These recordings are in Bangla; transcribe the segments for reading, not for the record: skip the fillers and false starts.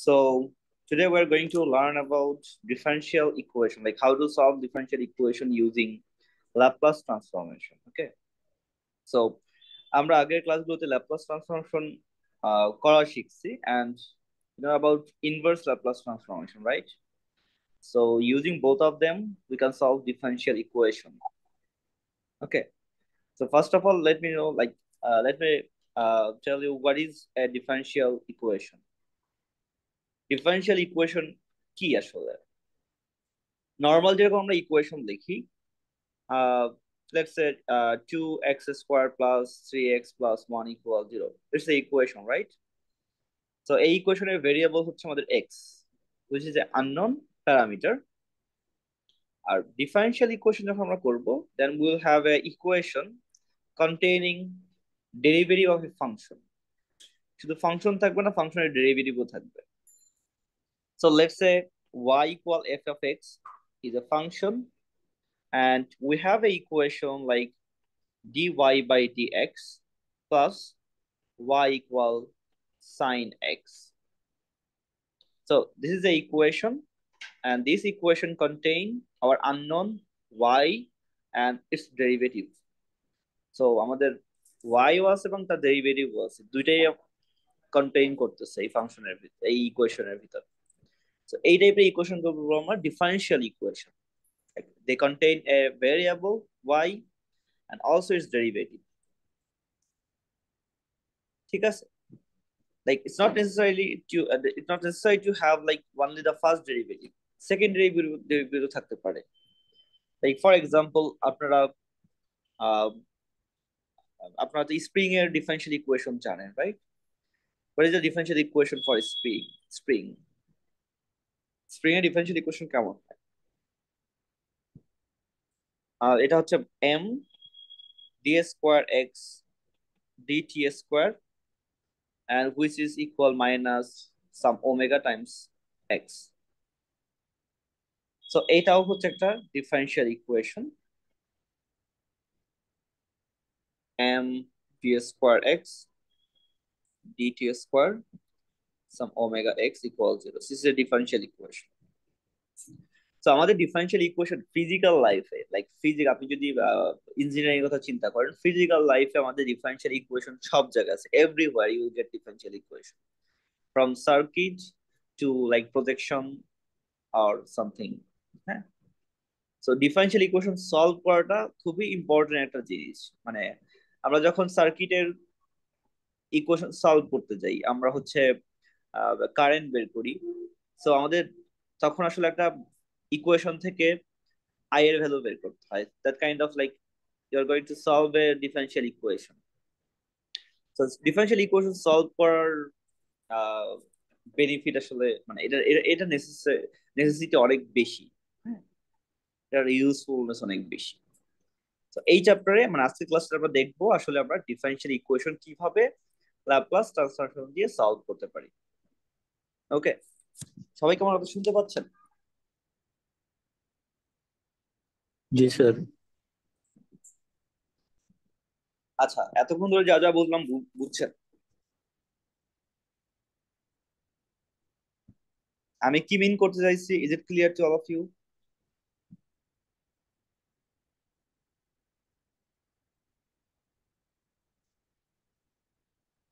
So today we're going to learn about differential equation, like how to solve differential equation using Laplace transformation. Okay. So আমরা আগের ক্লাসগুলোতে Laplace transformation করা শিখছি and you know about inverse Laplace transformation, right? So using both of them, we can solve differential equation. Okay. So first of all, let me know let me tell you what is a differential equation. Differential equation কি আসলে? নর্মাল যেরকম আমরা ইকুয়েশন লিখি, let's say 2x squared plus 3x plus 1 equal 0. It's the equation, right? So এই ইকুয়েশনের ভেরিয়েবল হচ্ছে আমাদের x, which is an unknown parameter. আর ডিফারেনশিয়াল ইকুয়েশন যখন আমরা করব, then we will have a equation containing derivative of a function. শুধু ফাংশন থাকবে না, ফাংশনের ডেরিভেটিভও থাকবে. So let's say y equal f of x is a function, and we have a equation like dy by dx plus y equal sine x. So this is the equation, and this equation contain our unknown y and its derivative. So আমাদের y was এবং তার ডেরিভেটিভ was দুইটাই কন্টেইন করতেছে এই ফাংশনের ভিতর, এই ইকুয়েশনের ভিতর. So এই টাইপের ইকুয়েশন গুলো আমরা differential equation. They contain a variable y and also its derivative. ঠিক আছে? Like it's not necessary to have like only the first derivative. Second derivative থাকতে পারে. Like for example, আপনারা তো স্প্রিং এর ডিফারেনশিয়াল ইকুয়েশন জানেন, right? What is the differential equation for spring? Spring এর ডিফারেনশিয়াল ইকুয়েশন কেমন? এটা হচ্ছে m d square x dt square, and which is equal minus some omega times x. So এটাও হচ্ছে একটা differential equation, m d square x dt square some omega x equals 0. This is a differential equation. So আমাদের ডিফারেনশিয়াল ইকুয়েশন ফিজিক্যাল লাইফে, লাইক আপনি যদি ইঞ্জিনিয়ারিং কথা চিন্তা করেন, ফিজিক্যাল লাইফে আমাদের ডিফারেনশিয়াল ইকুয়েশন সব জায়গায় আছে. Everywhere you get differential equation, from circuit to like projection or something. হ্যাঁ, সো ডিফারেনশিয়াল ইকুয়েশন সলভ করাটা খুবই ইম্পর্টেন্ট একটা জিনিস. মানে আমরা যখন সার্কিটের ইকুয়েশন সলভ করতে যাই, আমরা হচ্ছে কারেন্ট বের করি, সো আমাদের তখন আসলে একটা ইকুয়েশন থেকে I এর ভ্যালু বের করতে হয়. That kind of like you are going to solve a differential equation. So differential equation solve করার বেনিফিট আসলে মানে এটা নেসেসিটি অনেক বেশি. হ্যাঁ, এটার ইউজফুলনেস অনেক বেশি. তো এই চ্যাপ্টারে মানে আজকের ক্লাসটা আমরা দেখবো আসলে আমরা ডিফারেনশিয়াল ইকুয়েশন কিভাবে ল্যাপ্লাস ট্রান্সফরমেশন দিয়ে সলভ করতে পারি. ওকে, সবাই কেমন কথা শুনতে পাচ্ছেন? জি স্যার। আচ্ছা, এতক্ষণ ধরে যা যা বললাম বুঝছেন? আমি কি মিন করতে চাইছি? Is it clear to all of you?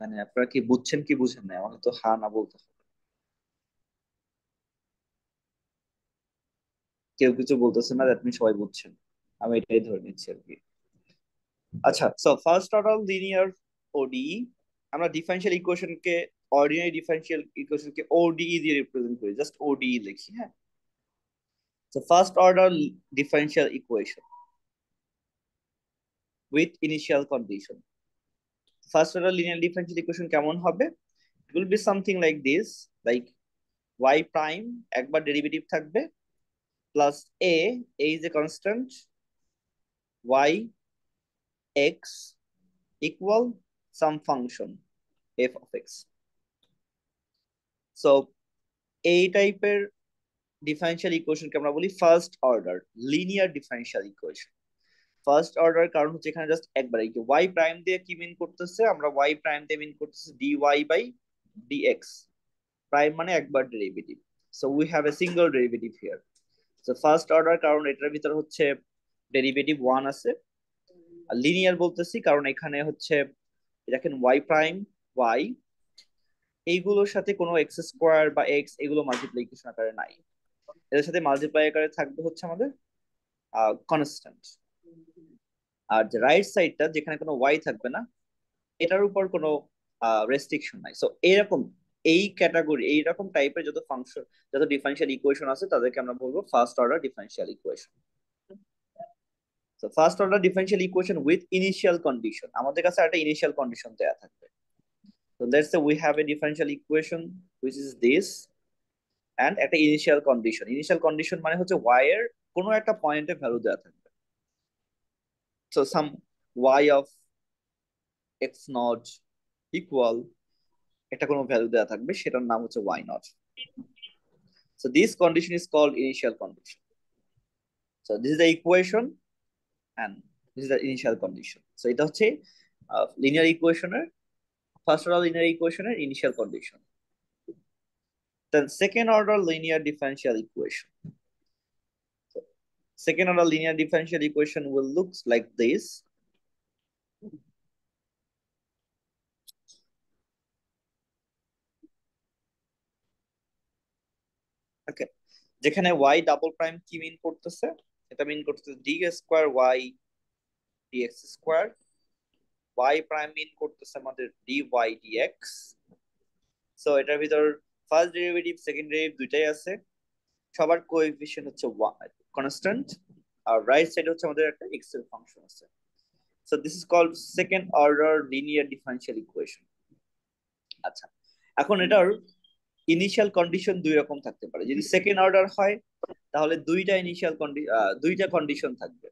মানে আপনারা কি বুঝছেন কি বুঝেন না? আমাকে তো হা না বলতে হবে. কেউ কিছু বলতেছে না, দ্যাট মিন সবাই বুঝছেন. আমি এটাই ধরে নিচ্ছি আর কি. আচ্ছা, সো ফার্স্ট অর্ডার লিনিয়ার ওডিই, আমরা ডিফারেনশিয়াল ইকুয়েশনকে অর্ডিনারি ডিফারেনশিয়াল ইকুয়েশনকে ওডিই দিয়ে রিপ্রেজেন্ট করি, জাস্ট ওডিই লিখি. হ্যাঁ, so first order differential equation with initial condition. First order linear differential equation কেমন হবে? It will be something like this, like y prime একবার ডেরিভেটিভ থাকবে plus a is a constant, y x equal some function f of x. So এই টাইপের ডিফারেনশিয়াল ইকুয়েশনকে আমরা বলি first order linear differential equation. First order কারণ হচ্ছে এখানে জাস্ট একবার এই y প্রাইম দিয়ে কি মিন করতেছে, আমরা y প্রাইম দিয়ে মিন করতেছে dy বাই dx. প্রাইম মানে একবার derivative, so we have a single derivative here. So first order কারণ এটার ভিতর হচ্ছে ডেরিভেটিভ 1 আছে, আর লিনিয়ার বলতেছি কারণ এখানে হচ্ছে দেখেন ওয়াই প্রাইম ওয়াই এইগুলোর সাথে কোনো এক্স স্কোয়ার বা এক্স এগুলো মাল্টিপ্লিকেশন আকারে নাই, এদের সাথে মাল্টিপ্লাই আকারে থাকবে হচ্ছে আমাদের কনস্ট্যান্ট। আর যে রাইট সাইডটা যেখানে কোনো ওয়াই থাকবে না, এটার উপর কোনো রেস্ট্রিকশন নাই। সো এরকম এই ক্যাটাগরি এইরকম টাইপের যত ফাংশন, যত ডিফারেনশিয়াল ইকুয়েশন আছে তাদেরকে আমরা বলবো first order differential equation. So first order differential equation with initial condition, আমাদের কাছে একটা ইনিশিয়াল কন্ডিশন দেয়া থাকবে। So let's say we have a differential equation which is this and একটা ইনিশিয়াল কন্ডিশন। ইনিশিয়াল কন্ডিশন মানে হচ্ছে y এর কোনো একটা পয়েন্টে ভ্যালু দেওয়া থাকবে। So some y of x naught equal একটা কোনো ভ্যালু দেওয়া থাকবে, সেটার নাম হচ্ছে y naught. So this condition is called initial condition. So this is the equation and this is the initial condition. So এটা হচ্ছে লিনিয়ার ইকুয়েশনের ফার্স্ট অর্ডার লিনিয়ার ইকুয়েশনের initial condition. Then second order linear differential equation. Second order linear differential equation will look like this. Okay, যেখানে y ডাবল প্রাইম কি মিন করতেছে, এটা মিন করতেছে d square y dx square, y prime mean করতেছে আমাদের dy dx। সো এটার ভিতর ফার্স্ট ডেরিভেটিভ সেকেন্ড ডেরিভেটিভ দুইটাই আছে, সবার কোএফিশিয়েন্ট হচ্ছে কনস্ট্যান্ট, আর রাইট সাইডে হচ্ছে আমাদের একটা x এর ফাংশন আছে। So this is called second order linear differential equation. আচ্ছা, এখন এটার ইনিশিয়াল কন্ডিশন দুই রকম থাকতে পারে। যদি সেকেন্ড অর্ডার হয় তাহলে দুইটা কন্ডিশন থাকবে।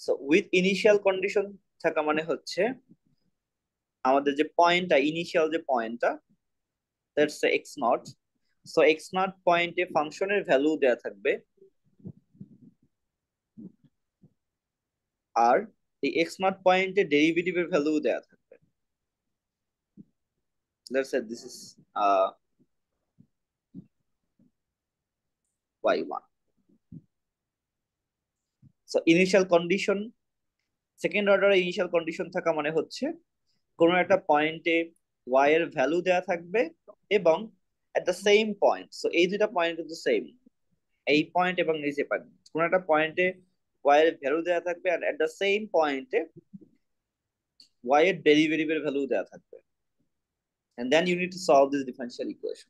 সো উইথ ইনিশিয়াল কন্ডিশন থাকা মানে হচ্ছে আমাদের যে পয়েন্টটা ইনিশিয়াল যে পয়েন্টটা that's x not. So x not পয়েন্টে ফাংশনের ভ্যালু দেয়া থাকবে, আর এই এক্স নট পয়েন্টে ডেরিভেটিভের ভ্যালু দেয়া থাকবে। Let's say this is y1. So initial condition second অর্ডারে ইনিশিয়াল কন্ডিশন থাকা মানে হচ্ছে কোনো একটা পয়েন্টে y এর ভ্যালু দেয়া থাকবে এবং at the same point, so এই দুইটা পয়েন্ট কিন্তু সেম, এই পয়েন্ট এবং এই যে পয়েন্ট, কোনো একটা পয়েন্টে y এর ভ্যালু দেয়া থাকবে আর এট দ্য সেম পয়েন্টে y এর ডেরিভেটিভের ভ্যালু দেয়া থাকবে, and then you need to solve this differential equation.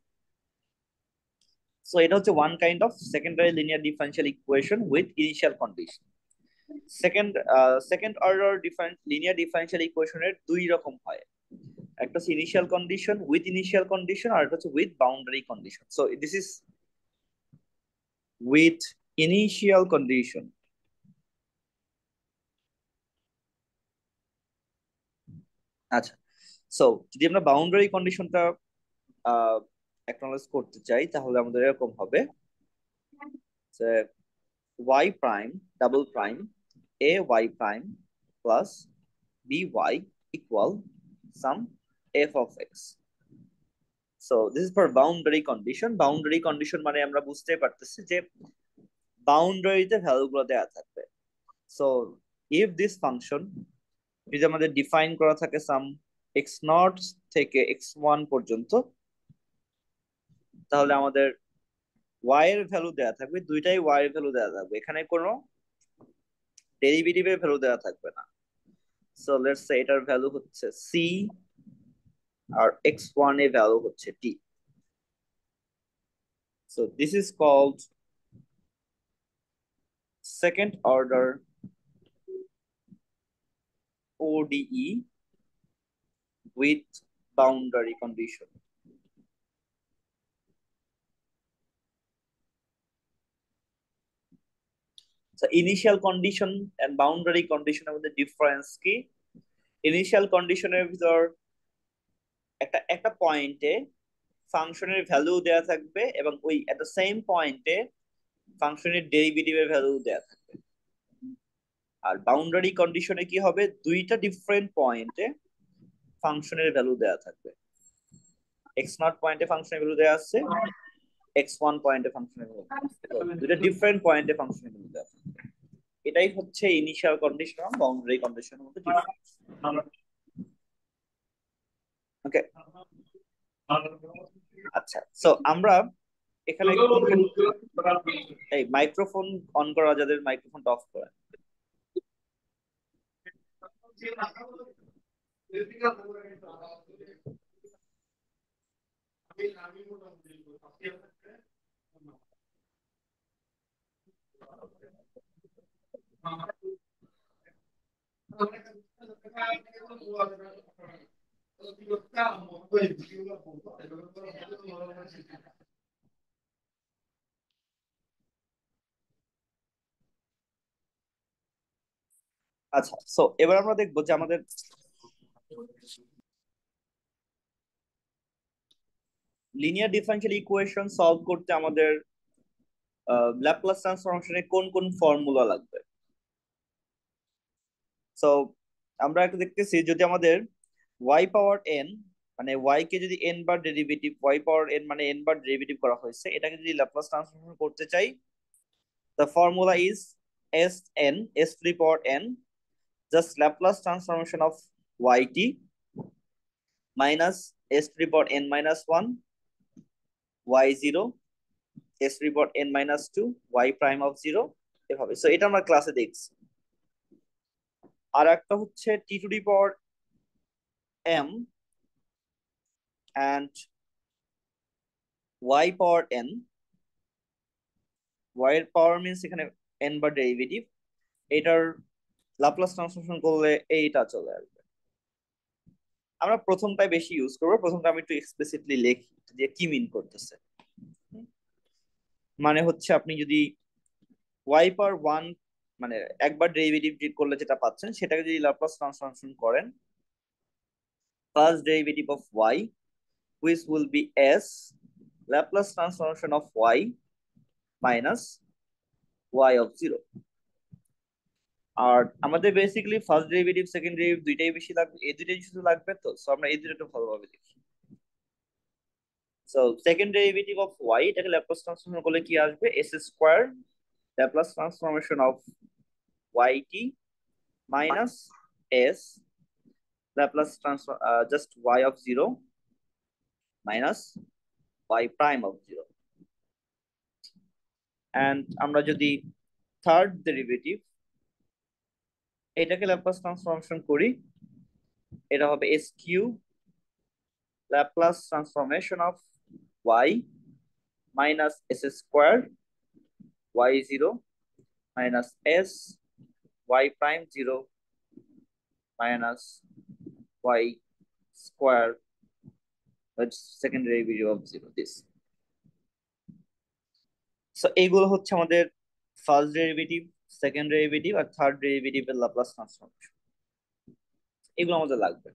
So এটা হচ্ছে one kind of secondary linear differential equation with initial condition. Second order linear differential ইকুয়েশনের দুই রকম হয়, একটা হচ্ছে initial condition with initial condition, আর একটা হচ্ছে with boundary condition. So this is with initial condition. আচ্ছা, সো যদি আমরা বাউন্ডারি কন্ডিশনটা অ্যাকনলেজ করতে চাই তাহলে আমাদের এরকম হবে যে y prime double prime a y prime plus by equal some f of x. So this is for boundary condition. Boundary condition মানে আমরা বুঝতে পারতেছি যে বাউন্ডারিতে ভ্যালুগুলো দেওয়া থাকবে। সো if this function যদি আমাদের ডিফাইন করা থাকে সাম x নট থেকে x1 পর্যন্ত, তাহলে আমাদের y এর ভ্যালু দেওয়া থাকবে, দুইটাই y এর ভ্যালু দেওয়া থাকবে, এখানে কোনো ডেরিভেটিভের ভ্যালু দেওয়া থাকবে না। সো লেটস সে এটার ভ্যালু হচ্ছে c আর x1 এর ভ্যালু হচ্ছে t. So this is called second order ODE with boundary condition. So initial condition and boundary condition এর মধ্যে ডিফারেন্স কি? ইনিশিয়াল কন্ডিশনের ভিতর একটা পয়েন্টে ফাংশনের ভ্যালু দেয়া থাকবে এবং ওই এট দ্য সেম পয়েন্টে ফাংশনের ডেরিভেটিভের ভ্যালু দেয়া থাকবে। আর বাউন্ডারি কন্ডিশনে কি হবে, দুইটা ডিফারেন্ট পয়েন্টে ফাংশনের ভ্যালু দেয়া থাকবে এক্স নট পয়েন্টে ফাংশনের ভ্যালু দেওয়া আছে, এক্স ওয়ান পয়েন্টে ফাংশনের ভ্যালু, দুটো ডিফারেন্ট পয়েন্টে ফাংশনের ভ্যালু দেওয়া আছে। এটাই হচ্ছে ইনিশিয়াল কন্ডিশন এবং বাউন্ডারি কন্ডিশনের মধ্যে ডিফারেন্স। ওকে, আচ্ছা, সো আমরা এখানে এই মাইক্রোফোন অন করা, যাদের মাইক্রোফোনটা অফ করা। আচ্ছা, সো এবার আমরা দেখবো যে আমাদের লিনিয়ার ডিফারেনশিয়াল ইকুয়েশন সলভ করতে আমাদের ল্যাপ্লাস ট্রান্সফরমেশনের কোন কোন ফর্মুলা লাগবে। সো আমরা একটু দেখতেছি, যদি আমাদের y পাওয়ার n, মানে y কে যদি n বার ডেরিভেটিভ, y পাওয়ার n মানে n বার ডেরিভেটিভ করা হয়েছে, এটাকে যদি ল্যাপ্লাস ট্রান্সফরমেশন করতে চাই, the formula is sn, s to the power n, just Laplace transformation of yt minus s to the power n minus 1 y0, s to the power n minus 2 y prime of 0, এভাবে। সো এটা আমরা ক্লাসে দেখছি। আর একটা হচ্ছে t to the power m and y power n, y এর পাওয়ার মিন্স এখানে n বার ডেরিভেটিভ, এটার লাপ্লাস ট্রান্সফরমেশন করলে এইটা চলে আসবে। আমরা প্রথমটাই বেশি ইউজ করবো, প্রথমটা আমি একটু এক্সপ্লিসিটলি লিখি যে কি মিন করতেছে। মানে হচ্ছে আপনি যদি y পাওয়ার 1 মানে একবার ডেরিভেটিভ করলে যেটা পাচ্ছেন, সেটাকে যদি লাপ্লাস ট্রান্সফরমেশন করেন, first derivative of y which will be s Laplace transformation of y minus y of 0। আর আমাদের basically first derivative second derivative দুইটাই বেশি লাগবে, এই দুইটাই শুধু লাগবে। তো সো আমরা এই দুটো একটু ভালোভাবে দেখি। So second derivative of y, এটাকে ল্যাপ্লাস ট্রান্সফরমেশন করলে কি আসবে, s square Laplace transformation of yt minus s Laplace transform just y of 0 minus y prime of 0। And আমরা যদি থার্ড ডেরিভেটিভ এটাকে ল্যাপ্লাস ট্রান্সফরমেশন করি, এটা হবে s cube Laplace transformation of y minus s square y0 minus s y prime 0 minus y square second derivative of 0 this. So এইগুলো হচ্ছে আমাদের ফার্স্ট ডেরিভেটিভ, সেকেন্ড ডেরিভেটিভ আর থার্ড ডেরিভেটিভ এর ল্যাপ্লাস ট্রান্সফরমেশন, এগুলো আমাদের লাগবে।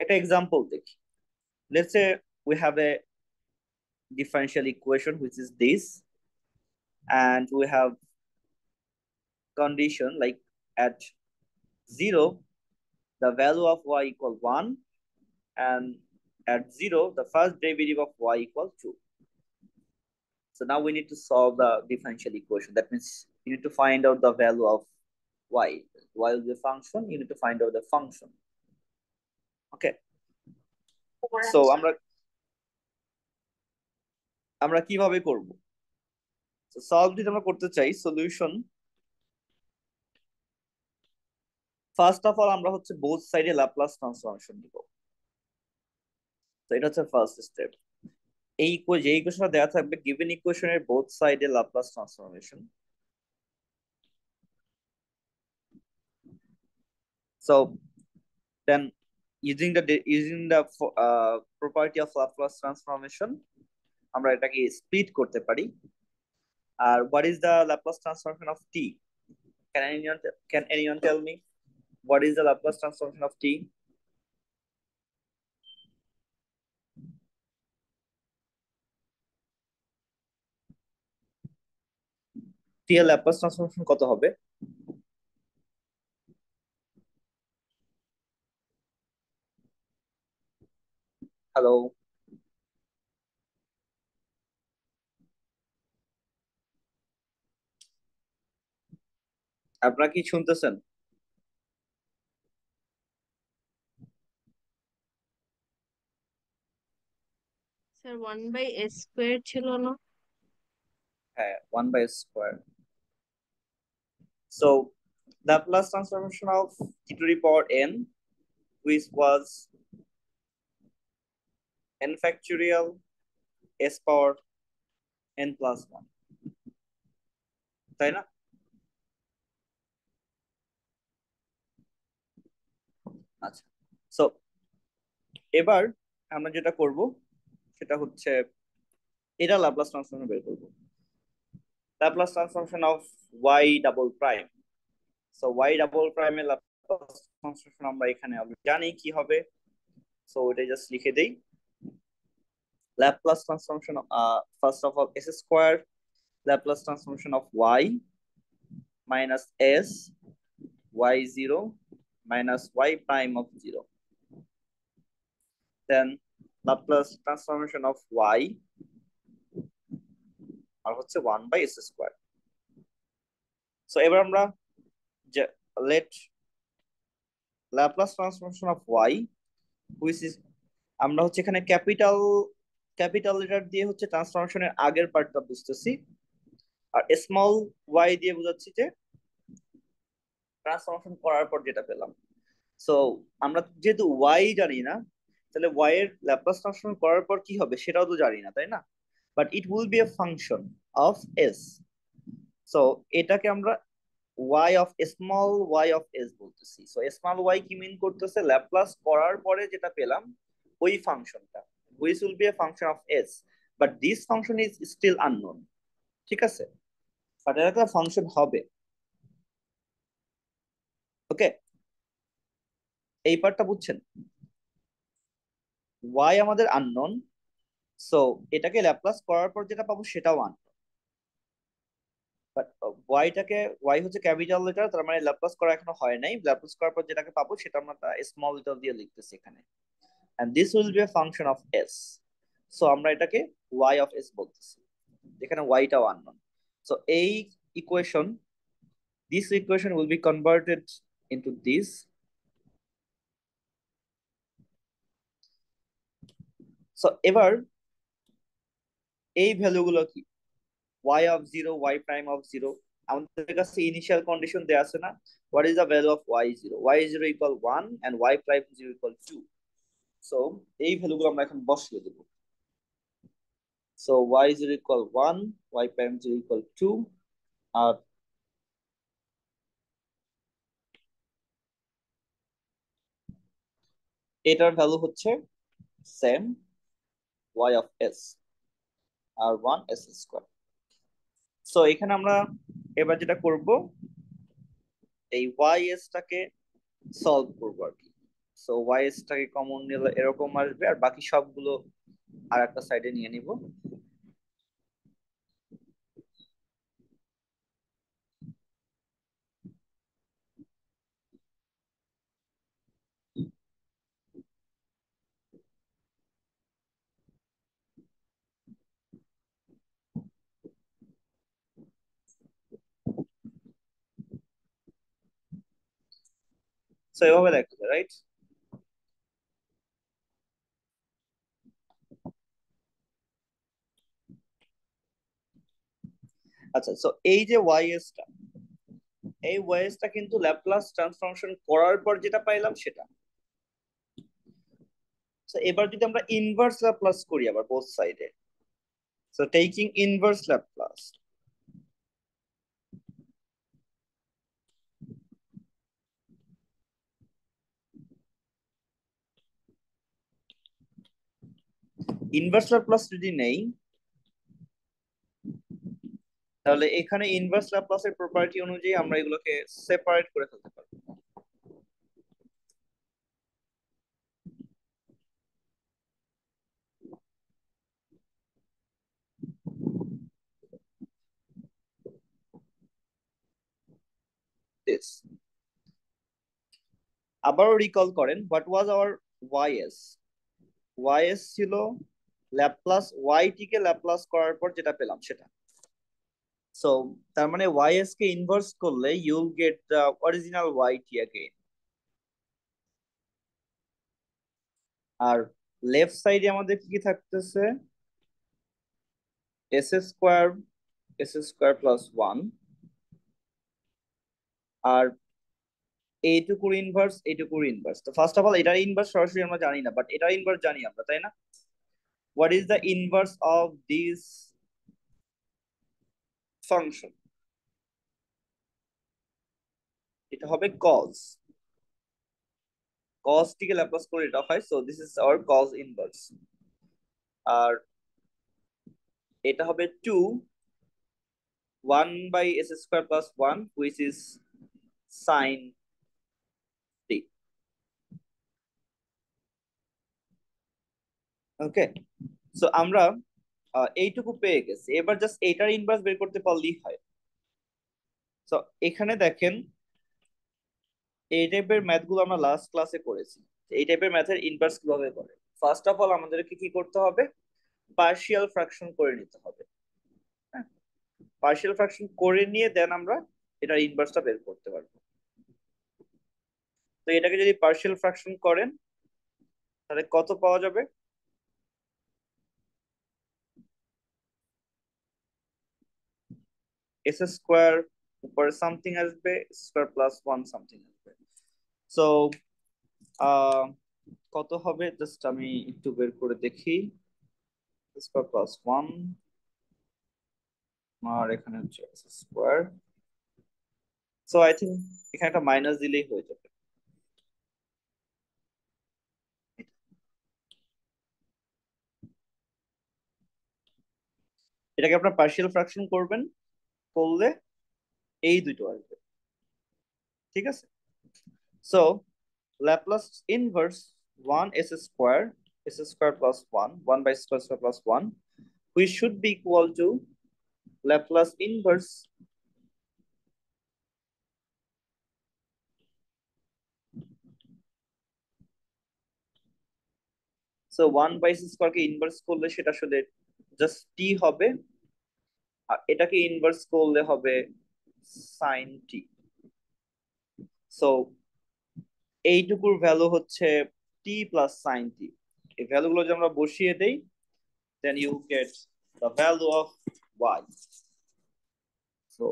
একটা এক্সাম্পল দেখি। Let's say we have a differential equation which is this, and we have condition like at 0 the value of y equal 1, and at 0 the first derivative of y equal 2. So now we need to solve the differential equation. That means you need to find out the value of y. Y is the function, you need to find out the function. Okay, so আমরা কিভাবে করব? So solve যদি আমরা করতে চাই, solution ফার্স্ট অফ অল আমরা হচ্ছে বোথ সাইডে ল্যাপ্লাস ট্রান্সফরমেশন দিব। তো এটা হচ্ছে ফার্স্ট স্টেপ। এই যে ইকুয়েশনটা দেওয়া থাকবে, গিভেন ইকুয়েশনের বোথ সাইডে Laplace transformation. So then using the property of Laplace transformation আমরা এটাকে স্প্লিট করতে পারি। আর what is the Laplace transformation of t? Can anyone tell me what is the Laplace transformation of t? t এর ল্যাপ্লাস ট্রান্সফরমেশন কত হবে? হ্যালো, আপনারা কি শুনতেছেন? স্যার 1/s² ছিল না? হ্যাঁ, 1/s²। So the Laplace transformation of t to the power n, which was n factorial s power n plus 1, তাই না? আচ্ছা, সো এবার আমরা যেটা করব সেটা হচ্ছে এটা ল্যাপ্লাস ট্রান্সফর্ম বের করব। Laplace transformation of y double prime. So y double প্রাইমের ল্যাপ্লাস ট্রান্সফরমেশন আমরা এখানে জানি কি হবে। সো এটা জাস্ট লিখে দেই। Laplace transformation first of all s square Laplace transformation of y minus s y0 minus y prime of 0, then Laplace transformation of y আর হচ্ছে 1/s²। সো এবার আমরা let Laplace transformation of y which is আমরা হচ্ছে এখানে ক্যাপিটাল লেটার দিয়ে হচ্ছে ট্রান্সফরমেশনের আগের পার্টটা বুঝতেছি, আর স্মল y দিয়ে বোঝাচ্ছি যে ট্রান্সফরমেশন করার পর যেটা পেলাম। সো আমরা যেহেতু y জানি না, তাহলে y এর ল্যাপ্লাস ট্রান্সফর্ম করার পর কি হবে সেটাও তো জানি না, তাই না? But it will B A function of s। So এটাকে আমরা y অফ s বলতেছি। সো স্মল y কি মিন করতেছে? ল্যাপ্লাস করার পরে যেটা পেলাম ওই ফাংশনটা, which will be a function of s, but this function is still unknown। ঠিক আছে, বাট এটা একটা ফাংশন হবে। ওকে, এই পার্টটা বুঝছেন? y আমাদের আননোন, সো এটাকে ল্যাপ্লাস করার পর যেটা পাবো সেটাও আননোন। বাট y হচ্ছে ক্যাপিটাল লেটার, তার মানে ল্যাপ্লাস করা এখনো হয় নাই। ল্যাপ্লাস করার পর যেটাকে পাবো সেটা আমরা স্মল লেটার দিয়ে লিখতেছি এখানে, and this will be a function of s। So আমরা এটাকে y of s বলতেছি, এখানে y টাও আননোন। সো এই equation, this equation will be converted into this। So এবার এই ভ্যালুগুলো কি? y of 0, y prime of 0, আমাদের কাছে ইনিশিয়াল কন্ডিশন দেয়া আছে না? what is the value of y0? y0 equal 1 and y prime 0 equal 2। So এই ভ্যালুগুলো আমরা এখন বসিয়ে দেব। So y0 equal 1, y prime 0 equal 2, আর এটার ভ্যালু হচ্ছে সেম y of s আর 1 s স্কয়ার। সো এখানে আমরা এবার যেটা করব এই y টাকে সলভ করবো আর কি। সো টাকে কমন নিলে এরকম আসবে, আর বাকি সবগুলো আর একটা সাইডে নিয়ে নিব। সো এভাবে দেখা যায়, রাইট? আচ্ছা, সো এই যে টা, এই টা কিন্তু ল্যাপ্লাস ট্রান্সফরমেশন করার পর যেটা পাইলাম সেটা। সো এবার যদি আমরা ইনভার্স ল্যাপ্লাস করি আবার বোথ সাইডে, so taking inverse Laplace, inverse Laplace যদি নেই, তাহলে এখানে ইনভার্স ল্যাপ্লাসের প্রপার্টি অনুযায়ী আমরা এগুলোকে সেপারেট করে ফেলতে পারবো। This আবারও রিকল করেন, what was our ys? ys ছিল ল্যাপ্লাস y কে ল্যাপ্লাস করার পর যেটা পেলাম সেটা। সো তার মানে ys কে ইনভার্স করলে you'll get the original yt again. আর লেফট সাইডে আমাদের কি কি থাকতেছে, s স্কয়ার প্লাস 1, আর এইটুকুর ইনভার্স। তো ফার্স্ট অফ অল এটার ইনভার্স সরাসরি আমরা জানি না, বাট এটার ইনভার্স জানি আমরা, তাই না? What is the inverse of this function? এটা হবে cos টিকে ল্যাপ্লাস করে এটা হয়, so this is our cos inverse. আর এটা হবে 1/s² plus 1 which is sin t। Okay, so আমরা এইটুকু পেয়ে গেছি, এবার জাস্ট এইটার ইনভার্স বের করতে পারলেই হয়। সো এখানে দেখেন এই টাইপের ম্যাথ গুলো আমরা লাস্ট ক্লাসে করেছি। এই টাইপের ম্যাথের ইনভার্স কিভাবে করে, ফার্স্ট অফ অল আমাদেরকে কি করতে হবে, পার্শিয়াল ফ্র্যাকশন করে নিতে হবে। হ্যাঁ, পার্শিয়াল ফ্র্যাকশন করে নিয়ে দেন আমরা এটার ইনভার্সটা বের করতে পারবো। তো এটাকে যদি পার্শিয়াল ফ্র্যাকশন করেন তাহলে কত পাওয়া যাবে, s² উপরে সামথিং আসবে, স্কয়ার প্লাস 1 সামথিং আসবে। সো কত হবে, জাস্ট আমি একটু বের করে দেখি। স্কয়ার প্লাস 1 আর এখানে হচ্ছে s²। সো আই থিঙ্ক এখানে একটা মাইনাস দিলেই হয়ে যাবে। এটাকে আপনার পার্শিয়াল ফ্র্যাকশন করলে এই দুটো আসবে, ঠিক আছে? So Laplace inverse 1 s² plus 1 1/s² plus 1 which should be equal to Laplace inverse so 1/s² K inverse করলে সেটা আসলে জাস্ট t হবে, আর এটাকে ইনভার্স করলে হবে sin t। সো এইটুকুর ভ্যালু হচ্ছে t প্লাস sin t। এই ভ্যালুগুলো যদি আমরা বসিয়ে দেই then you get the value of y. So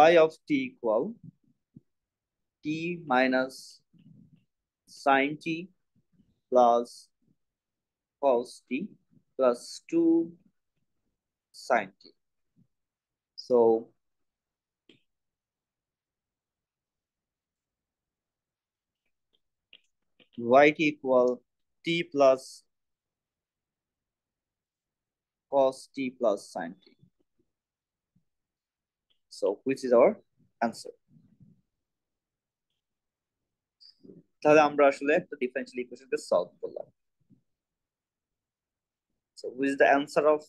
y of t equal t minus sin t plus cos t plus 2 sin t. So yt equal t plus cos t plus sin t. So which is our answer? তাহলে আমরা আসলে একটা ডিফারেনশিয়াল ইকুয়েশনকে সলভ করলাম। So which is the answer of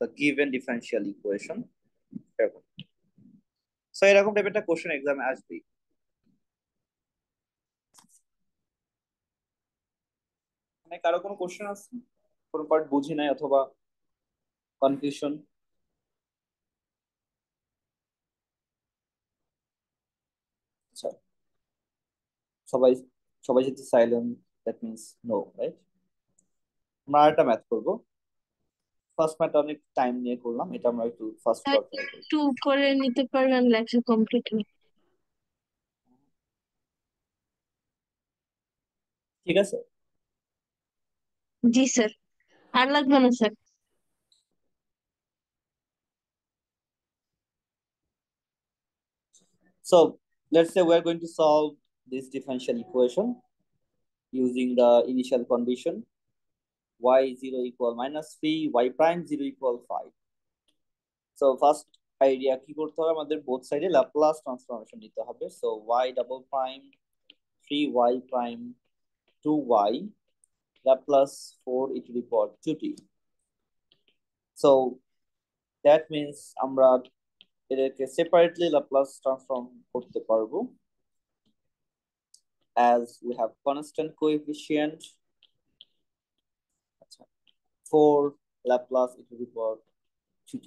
the given differential equation? So এরকম টাইপের একটা কোশ্চেন এক্সামে আসবে। মানে কারো কোনো কোশ্চেন আছে, কোনো পার্ট বুঝি নাই অথবা কনফিউশন? আচ্ছা, সবাই সবাই যদি silent that means no, right? আমরা আরেকটা ম্যাথ করব। ফার্স্ট ম্যাথ অনেক টাইম নিয়ে করলাম, এটা আমরা একটু ফার্স্ট স্যার করার ট্রাই করি। একটু করে নিতে পারবেন, লেখা কমপ্লিট হয়ে। ঠিক আছে, জি স্যার, আর লাগবে না sir. so let's say we are going to solve this differential equation using the initial condition y0 equal -3, y prime 0 equal 5. So first idea কি করতে হবে, আমাদের both side এ Laplace transformation নিতে হবে। So y double prime 3y prime 2y Laplace 4 e to the power 2t. So that means আমরা এটাকে separately Laplace transform করতে পারবো as we have constant coefficient 4 Laplace e to the power 2t।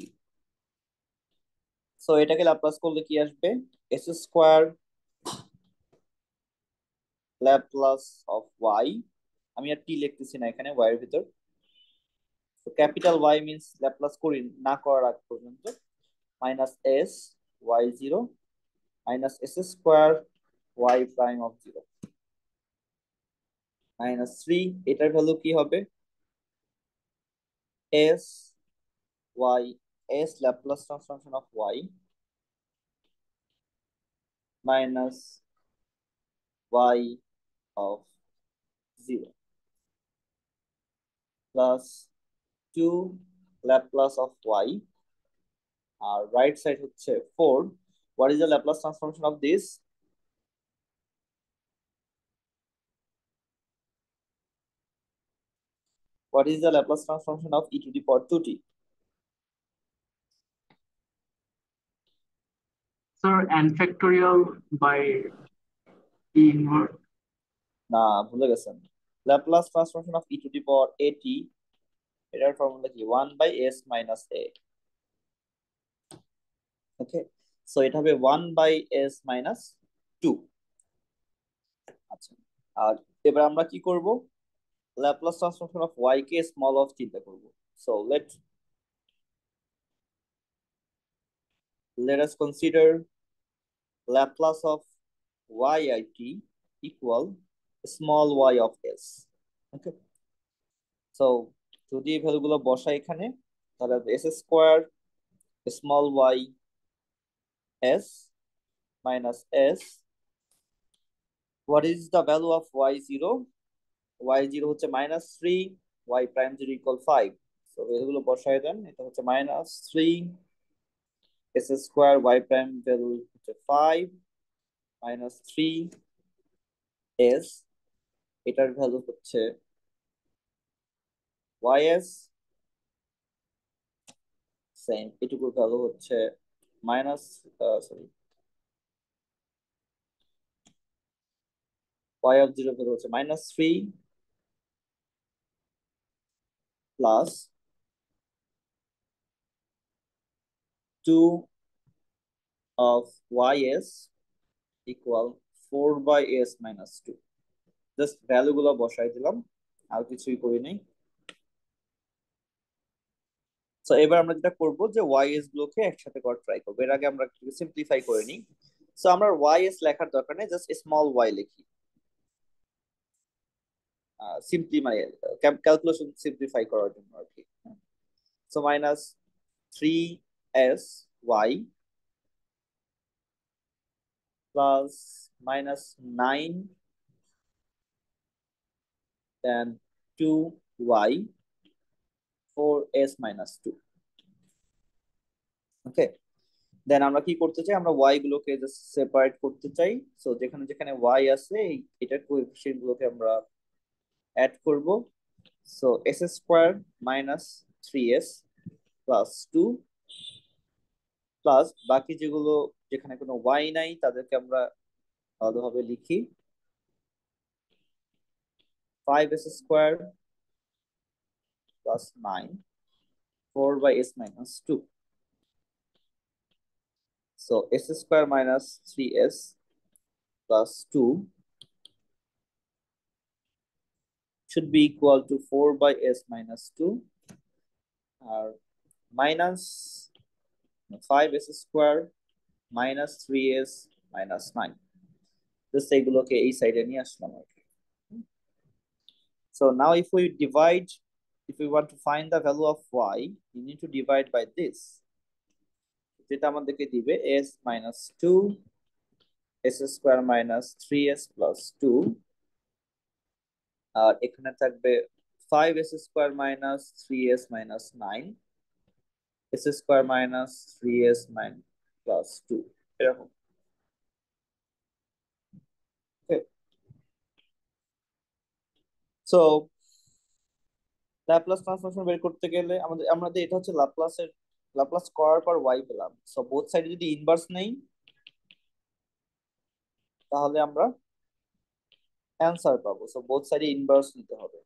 So এটাকে ল্যাপ্লাস করলে কি আসবে? s square Laplace of y, আমি আর টি লিখতেছি না এখানে y এর ভিতর। তো ক্যাপিটাল Y মিন্স ল্যাপ্লাস করি না করার আগ পর্যন্ত, minus s y0 minus s square y prime of 0 minus 3, এটার ভ্যালু কি হবে? s y, s Laplace transformation of y minus y of 0 plus 2 Laplace of y, আর রাইট সাইড হচ্ছে 4। What is the Laplace transformation of this? What is the Laplace transformation of e to the power 2t? Sir, n factorial by e inverse. না, ভুলে গেছেন। Laplace transformation of e to the power at, এটার ফর্মুলা কি? 1 by s minus a। Okay, so এটা হবে 1 by s minus 2। আচ্ছা, আর এবার আমরা কি করব? Laplace transformation of y K small of চিন্তা করব। So let us consider Laplace of y at equal small y of s। Okay, so যদি এই ভ্যালুগুলো বসাই এখানে, তাহলে s square small y s minus s, what is the value of y0? y0 হচ্ছে minus 3, y prime 0 equal 5। So ভ্যালুগুলো বসাই দেন, এটা হচ্ছে minus 3 s square, y prime value হচ্ছে 5 মাইনাস 3 s, এটার ভ্যালু হচ্ছে ys, সেম এটুকুর ভ্যালু হচ্ছে minus sorry y of 0 value হচ্ছে minus 3 plus 2 of ys equal 4 by s minus 2। Just value গুলো বসাই দিলাম, আর কিছুই করি নাই। সো এবার আমরা যেটা করব যে ys গুলোকে একসাথে করার ট্রাই করবো। এর আগে আমরা সিম্পলিফাই করে নিই। সো আমরা ys লেখার দরকার নেই, জাস্ট স্মল y লিখি। সিম্পলি মানে ক্যালকুলেশন সিম্পলিফাই করার জন্য আর কি। So minus 3s y plus minus 9 দেন 2y 4s minus 2। ওকে, দেন আমরা কি করতে চাই? আমরা y গুলোকে জাস্ট সেপারেট করতে চাই। সো যেখানে যেখানে y আছে এটার কোএফিসিয়েন্ট গুলোকে আমরা অ্যাড করব। So s square minus 3s plus 2 plus বাকি যেগুলো যেখানে কোনো y নাই তাদেরকে আমরা আলাদাভাবে লিখি 5s square plus 9 4 by s minus 2। So s square minus 3s plus 2 should be equal to 4 by s minus 2 আর minus 5s square minus 3s minus 9। Just এইগুলোকে এই সাইডে নিয়ে আসলাম আর কি। So now if we want to find the value of y, you need to divide by this, যেটা আমাদেরকে দিবে s minus 2 s square minus 3s plus 2, আর এখানে থাকবে 5s square minus 3s minus 9 s square minus 3s minus plus 2 এরকম। সো ল্যাপ্লাস ট্রান্সফরমেশন বের করতে গেলে আমাদের এটা হচ্ছে ল্যাপ্লাস করার পর y পেলাম। সো বোথ সাইডে যদি ইনভার্স নেই তাহলে আমরা অ্যান্সার পাবো। সো বোথ সাইডে ইনভার্স নিতে হবে।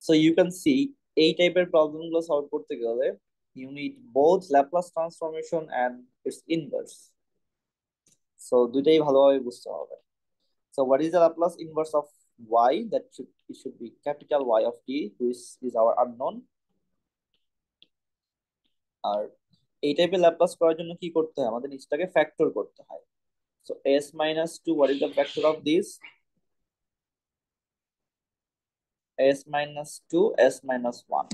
সো ইউ ক্যান সি এই টাইপের প্রবলেম গুলো সলভ করতে গেলে you need both Laplace transformation and its inverse. So দুইটাই ভালোভাবে বুঝতে হবে। So what is the Laplace inverse of y? That should be capital Y of t, which is our unknown. আর এই টাইপের ল্যাপ্লাস করার জন্য কি করতে হয়, আমাদের নিচটাকে ফ্যাক্টর করতে হয়। So s minus 2, what is the factor of this? S minus 2, s minus 1.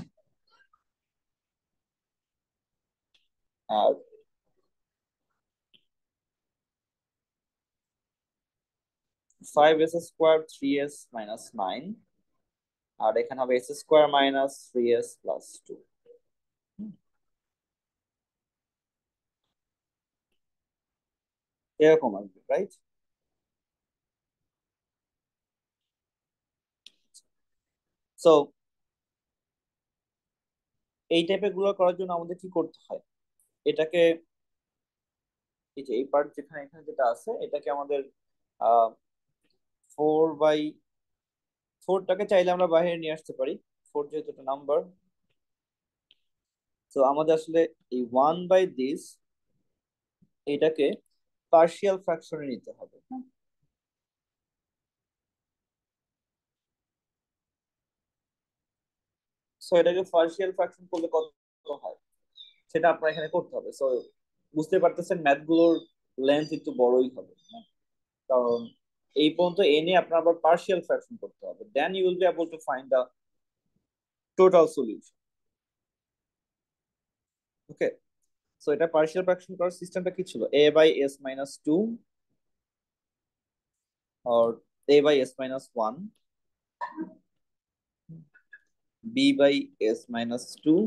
R 5s square 3s minus 9, আর এখানে হবে s square minus 3s plus 2। এরকম আসবে, রাইট? সো এই টাইপের গুলো করার জন্য আমাদের কি করতে হয়, এটাকে এই যে এই পার্ট যেখানে এখানে যেটা আছে এটাকে আমাদের 4/4টাকে চাইলে আমরা বাইরে নিয়ে আসতে পারি, 4 যেহেতু একটা নাম্বার। তো আমাদের আসলে এই 1/this এটাকে পার্শিয়াল ফ্র্যাকশনে নিতে হবে। সো এটাকে পার্শিয়াল ফ্র্যাকশন করলে কত হয় সেটা আপনার এখানে করতে হবে। সো বুঝতে পারতেছেন ম্যাথ গুলোর লেন্থ একটু বড়ই হবে, কারণ এই পর্যন্ত এনে আপনার আবার পার্শিয়াল ফ্র্যাকশন করতে হবে, then you will be able to find the total solution. Okay, so এটা পার্শিয়াল ফ্র্যাকশন করার সিস্টেমটা কি ছিল, a by s minus 2 or a by s minus 1, b by s minus 2,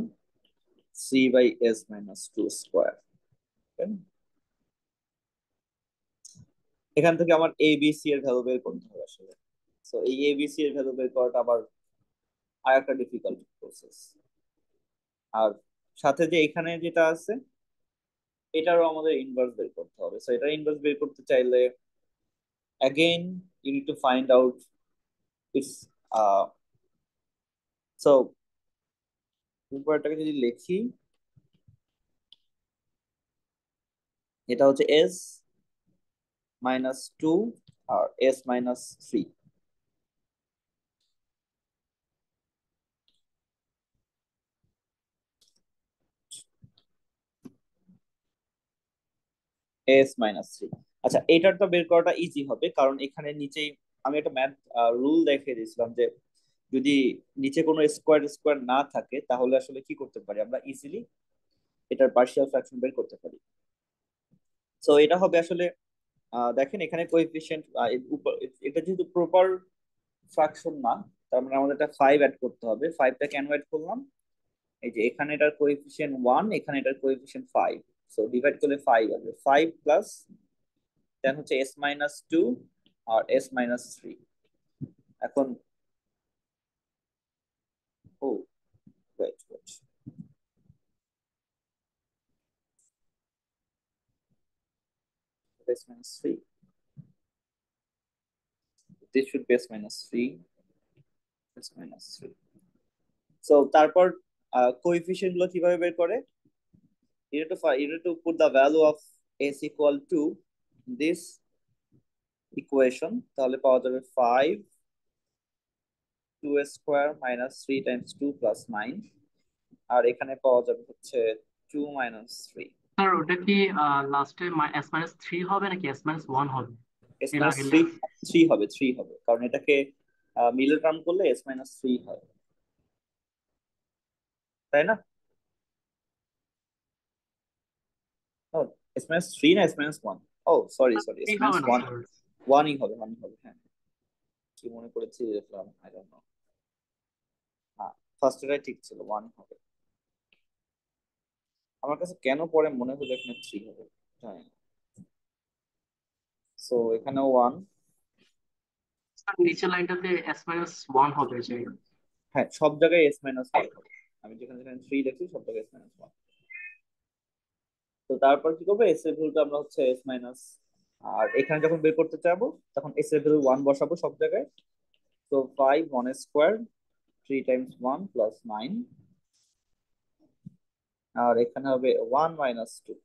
c by s minus 2 square। এখান থেকে আমার এ বি সি এর ভ্যালু বের করতে হবে আসলে। সো এই এ বি সি এর ভ্যালু বের করাটা আবার আরেকটা ডিফিকাল্ট প্রসেস। আর সাথে যে এখানে যেটা আছে এটারও আমাদের ইনভার্স বের করতে হবে। সো এটার ইনভার্স বের করতে চাইলে again you need to find out its so উপরটাকে যদি লিখি এটা হচ্ছে s minus 2 আর s minus 3। s minus 3। আচ্ছা, এটার তো বের করাটা ইজি হবে কারণ এখানে নিচেই আমি একটা ম্যাথ রুল দেখিয়ে দিয়েছিলাম যে যদি নিচে কোনো স্কোয়ার স্কোয়ার না থাকে তাহলে আসলে কি করতে পারি, আমরা ইজিলি এটার পার্শিয়াল ফ্র্যাকশন বের করতে পারি। সো এটা হবে আসলে দেখেন এখানে কোএফিসিয়েন্ট এটা যেহেতু প্রপার ফ্র্যাকশন না, তার মানে আমাদের একটা 5 অ্যাড করতে হবে। 5টা কেন অ্যাড করলাম, এই যে এখানে এটার কোএফিসিয়েন্ট 1, এখানে এটার কোএফিসিয়েন্ট 5, সো ডিভাইড করলে 5 আসবে। 5 প্লাস দেন হচ্ছে s মাইনাস 2 আর s মাইনাস 3। এখন ও wait wait, s minus 3, this should be s minus 3, s minus 3। So তারপর কোএফিসিয়েন্ট গুলো কিভাবে বের করে, you need to put the value of s equal to this equation, তাহলে পাওয়া যাবে 5 2 স্কয়ার মাইনাস 3 টাইমস 2 প্লাস 9, আর এখানে পাওয়া যাবে হচ্ছে 2 মাইনাস 3। স্যার ওটা কি লাস্টে s মাইনাস 3 হবে নাকি s মাইনাস 1 হবে? s এর মাইনাস আগে 3 হবে, 3 হবে কারণ এটাকে মিডল টার্ম করলে s মাইনাস 3 হয়, তাই না? ও, s মাইনাস 3 না s মাইনাস 1? ও সরি সরি, s 3 মাইনাস হবে না 1, স্যার। 1ই হবে, 1ই হবে। হ্যাঁ, কি মনে করেছি দেখলাম, আই ডোন্ট নো। হ্যাঁ, ফার্স্ট এটাই ঠিক ছিল, 1ই হবে। আমার কাছে কেন পরে মনে হলো এখানে 3 হবে, জানি না। সো এখানেও 1। স্যার নিচের লাইনটাতে s মাইনাস 1 হবে যে। হ্যাঁ, সব জায়গায় s মাইনাস 1 হবে, আমি যেখানে যেখানে 3 দেখছি সব জায়গায় s মাইনাস 1। তো তারপর কি করবো, s এর ভ্যালুটা আমরা হচ্ছে s মাইনাস, আর এখানে যখন বের করতে চাবো তখন s এর ভ্যালু 1 বসাবো সব জায়গায়। তো 5 1 স্কোয়ার 3 times 1 plus 9, আর এখানে হবে 1 minus 2।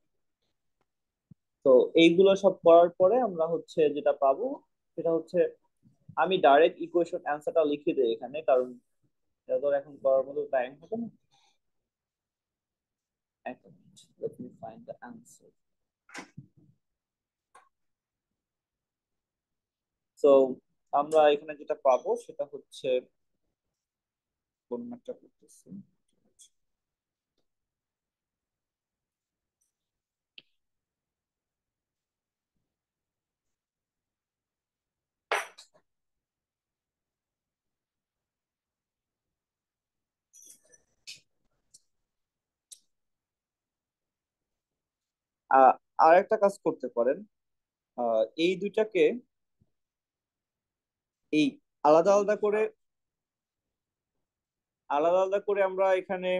তো এইগুলো সব করার পরে আমরা হচ্ছে যেটা পাবো সেটা হচ্ছে, আমি ডাইরেক্ট ইকুয়েশন অ্যান্সারটা লিখে দিই এখানে, কারণ এটা তো এখন করার মতো টাইম হবে না। এক minute, let me find the answer. So আমরা এখানে যেটা পাবো সেটা হচ্ছে, কোন ম্যাথটা করতেছি, আর একটা কাজ করতে পারেন, এই দুইটাকে এই আলাদা আলাদা করে আমরা এখানে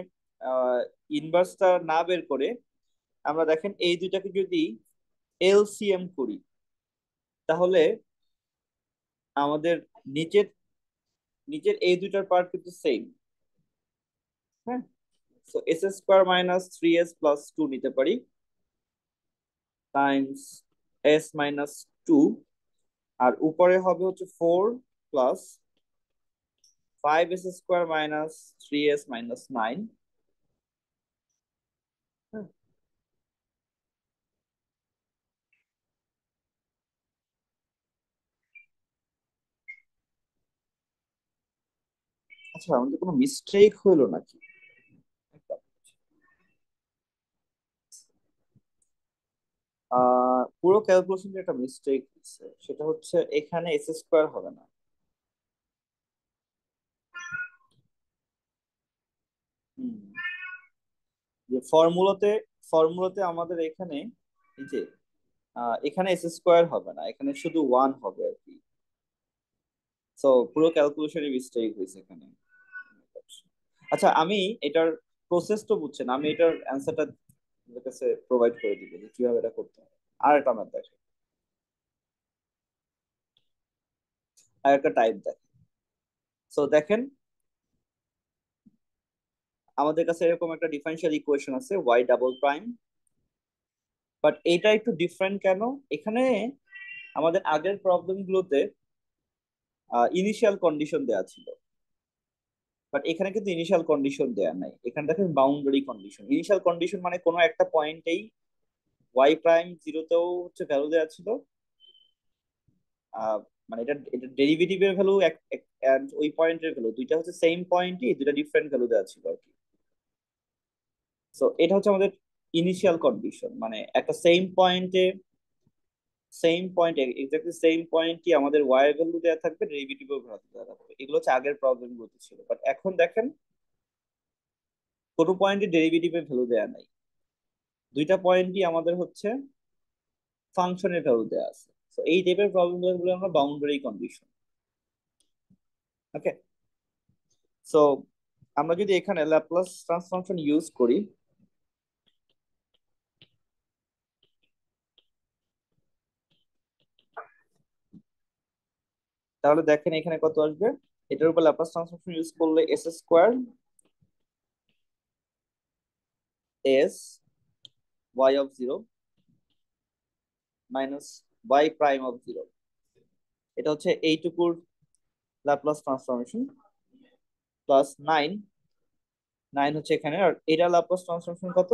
ইনভার্সটা না বের করে, আমরা দেখেন এই দুইটাকে যদি এলসিএম করি, তাহলে আমাদের নিচের নিচের এই দুইটার পার্ট কিন্তু সেম। হ্যাঁ, so S square minus 3s plus 2 নিতে পারি, টাইমস এস মাইনাস 2, আর উপরে হবে হচ্ছে 4 plus 5s square minus 3s minus 9। আচ্ছা, আমাদের কোনো মিস্টেক হইলো নাকি? পুরো ক্যালকুলেশনে একটা মিস্টেক হচ্ছে, সেটা হচ্ছে এখানে এস স্কোয়ার হবে না। হুম, যে ফর্মুলাতে আমাদের এখানে এই যে এখানে এস স্কোয়ার হবে না, এখানে শুধু 1 হবে আর কি। সো পুরো ক্যালকুলেশনে মিস্টেক হয়েছে এখানে। আচ্ছা, আমি এটার প্রসেস তো বুঝছেন, আমি এটার অ্যান্সারটা আপনাদের কাছে প্রোভাইড করে দিব যে কিভাবে এটা করতে হবে। আর একটা ম্যাথ দেখে, আর একটা টাইপ দেখে। সো দেখেন, আমাদের কাছে এরকম একটা ডিফারেনশিয়াল ইকুয়েশন আছে ওয়াই ডাবল প্রাইম, বাট এটা একটু ডিফারেন্ট কেন? এখানে আমাদের আগের প্রবলেম গুলোতে ইনিশিয়াল কন্ডিশন দেওয়া ছিল, বাট এখানে কিন্তু ইনিশিয়াল কন্ডিশন দেওয়া নাই। এখানে দেখেন বাউন্ডারি কন্ডিশন। ইনিশিয়াল কন্ডিশন মানে কোনো একটা পয়েন্টেই ওয়াই প্রাইম জিরোতেও হচ্ছে ভ্যালু দেওয়া ছিল, মানে এটা এটা ডেরিভেটিভের ভ্যালু and ওই পয়েন্টের ভ্যালু দুইটা হচ্ছে সেম পয়েন্টই, দুইটা ডিফারেন্ট ভ্যালু দেওয়া ছিল আর কি। সো এটা হচ্ছে আমাদের ইনিশিয়াল কন্ডিশন, মানে একটা সেম পয়েন্টে এক্স্যাক্টলি সেম পয়েন্টই আমাদের ওয়াই এর ভ্যালু দেওয়া থাকবে, ডেরিভেটিভের ভ্যালু দেওয়া থাকবে। এগুলো হচ্ছে আগের প্রবলেম গুলোতে ছিল, বাট এখন দেখেন কোনো পয়েন্টে ডেরিভেটিভের ভ্যালু দেওয়া নাই, দুইটা পয়েন্টই আমাদের হচ্ছে ফাংশনের ভ্যালু দেওয়া আছে। তো এই টাইপের প্রবলেম গুলো আমরা বাউন্ডারি কন্ডিশন। ওকে, সো আমরা যদি এখানে ল্যাপ্লাস ট্রান্সফর্মেশন ইউজ করি, তাহলে দেখেন এখানে কত আসবে। এটার উপর ল্যাপ্লাস ট্রান্সফর্মেশন ইউজ করলে s square s y of zero minus y prime of zero, এটা হচ্ছে এইটুকুর ল্যাপ্লাস ট্রান্সফরমেশন, প্লাস 9, 9 হচ্ছে এখানে, আর এটা ল্যাপ্লাস ট্রান্সফরমেশন কত?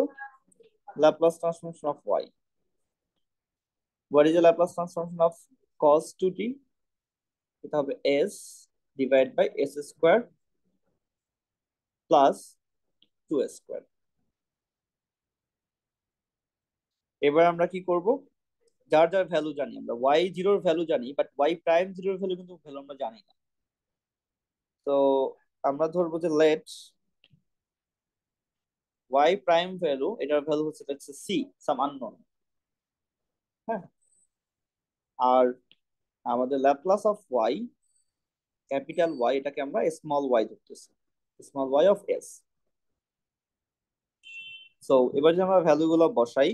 Laplace transformation of y, what is the Laplace transformation of cos 2t? এটা হবে s divide by s square plus 2s square. এবার আমরা কি করব, যার যার ভ্যালু জানি, আমরা ওয়াই জিরোর ভ্যালু জানি, বাট ওয়াই প্রাইম জিরোর ভ্যালু কিন্তু ভ্যালু আমরা জানি না। তো আমরা ধরবো যে লেট ওয়াই প্রাইম ভ্যালু, এটার ভ্যালু হচ্ছে সি, সাম আননোন। হ্যাঁ, আর আমাদের Laplace of y, capital Y, এটাকে আমরা স্মল ওয়াই ধরতেছি, small y of s. So এবার যদি আমরা ভ্যালু গুলো বসাই,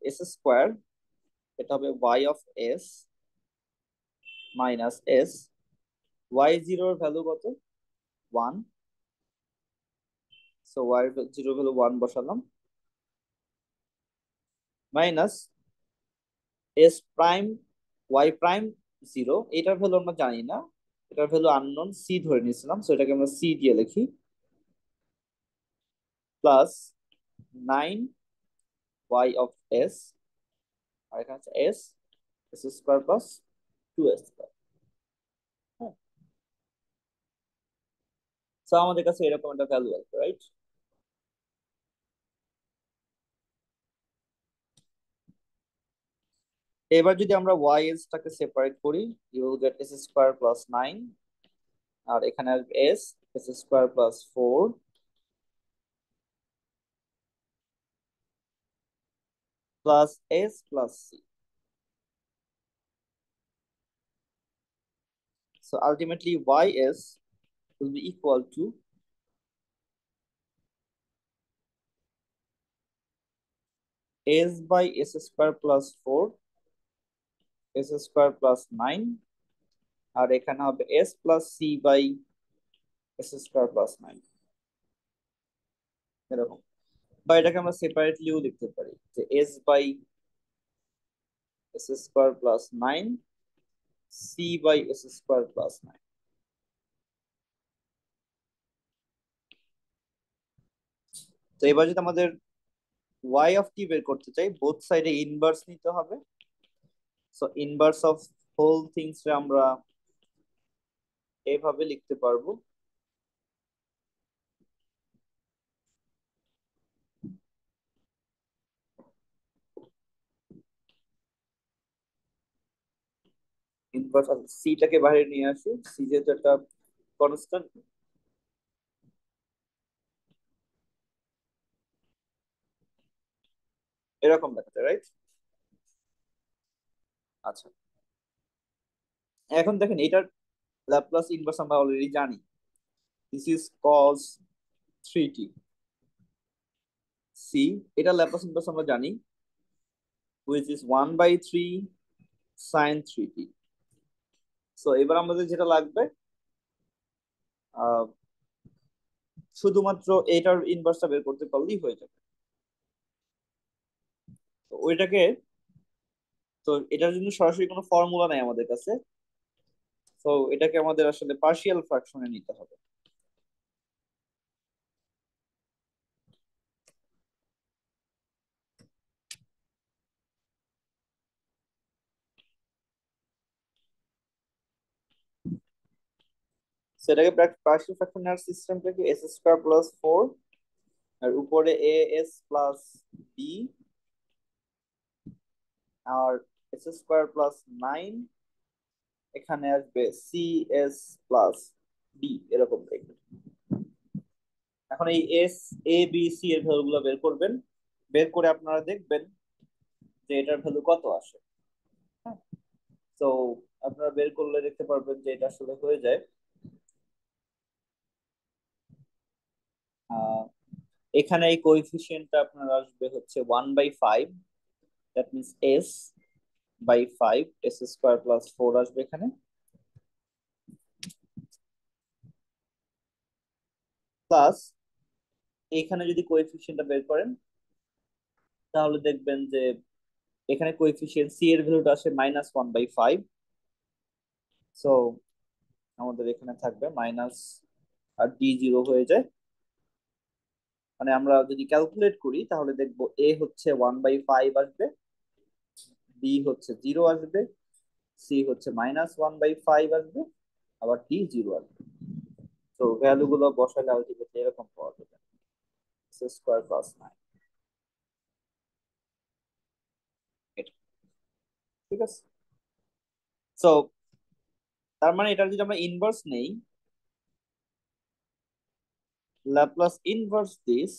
এস স্কোয়ার, এটা হবে y of s minus s, y জিরোর ভ্যালু কত? 1, সো y এর জিরো ভ্যালু 1 বসালাম, মাইনাস s প্রাইম y প্রাইম 0, এটার ভ্যালু আমরা জানি না, এটার ভ্যালু আননোন, c ধরে নিয়েছিলাম, সো এটাকে আমরা c দিয়ে লিখি, প্লাস 9 y অফ s, আর এখানে আছে s square plus 2s square. হ্যাঁ, সো আমাদের কাছে এরকম একটা ভ্যালু আছে, রাইট? এবার যদি আমরা y s টাকে সেপারেট করি, you will get s square plus 9, আর এখানে আসবে s square plus 4 plus s plus c। So ultimately ys will be equal to s by s square plus 4, s square plus 9, আর এখানে হবে s plus c by s square plus 9, এরকম। বা এটাকে আমরা সেপারেটলিও লিখতে পারি যে s by s square plus 9, c by s square plus 9। তো এবার যদি আমাদের y of t বের করতে চাই, বোথ সাইডে ইনভার্স নিতে হবে। So inverse of whole things আমরা এইভাবে লিখতে পারবো, ইনভার্স সি টাকে বাইরে নিয়ে আসি, সি যেহেতু একটা কনস্ট্যান্ট, এরকম দেখাচ্ছে, রাইট? আচ্ছা, এখন দেখেন এটার ল্যাপ্লাস ইনভার্স আমরা অলরেডি জানি, this is cos 3t। See, এটা ল্যাপ্লাস ইনভার্স আমরা জানি, which is 1/3 sin 3t। So এবার আমাদের যেটা লাগবে, আহ, শুধুমাত্র এটার ইনভার্সটা বের করতে পারলেই হয়ে যাবে। তো ওইটাকে, তো এটার জন্য সরাসরি কোনো ফর্মুলা নাই আমাদের কাছে, তো এটাকে আমাদের আসলে পার্শিয়াল ফ্র্যাকশনে নিতে হবে। সেটাকে পার্শিয়াল ফ্র্যাকশন নেওয়ার সিস্টেমটা কি, এস স্কোয়ার প্লাস 4, আর উপরে এ এস প্লাস বি, আর এস স্কোয়ার প্লাস 9, এখানে আসবে সি এস প্লাস বি, এরকম টাইপের। এখন এই এস এ বি সি এর ভ্যালু গুলো বের করবেন, বের করে আপনারা দেখবেন যে এটার ভ্যালু কত আসে। হ্যাঁ, তো আপনারা বের করলে দেখতে পারবেন যে এটা আসলে হয়ে যায়, আহ, এখানে এই কোএফিসিয়েন্টটা আপনার আসবে হচ্ছে 1/5, that means s by 5, s square plus 4 আসবে এখানে, প্লাস এখানে যদি কোএফিসিয়েন্টটা বের করেন তাহলে দেখবেন যে এখানে কোএফিসিয়েন্ট সি এর ভ্যালুটা আসে -1/5, সো আমাদের এখানে থাকবে মাইনাস, আর ডি জিরো হয়ে যায়। মানে আমরা যদি ক্যালকুলেট করি তাহলে দেখবো এ হচ্ছে 1/5 আসবে, বি হচ্ছে 0 আসবে, সি হচ্ছে -1/5 আসবে, আবার ডি 0 আসবে। তো ভ্যালু গুলো বসালে আলটিমেটলি এরকম পাওয়া যাবে, স্কোয়ার প্লাস 9। ঠিক আছে, সো তার মানে এটা যদি আমরা ইনভার্স নেই, ল্যাপ্লাস ইনভার্স দিস,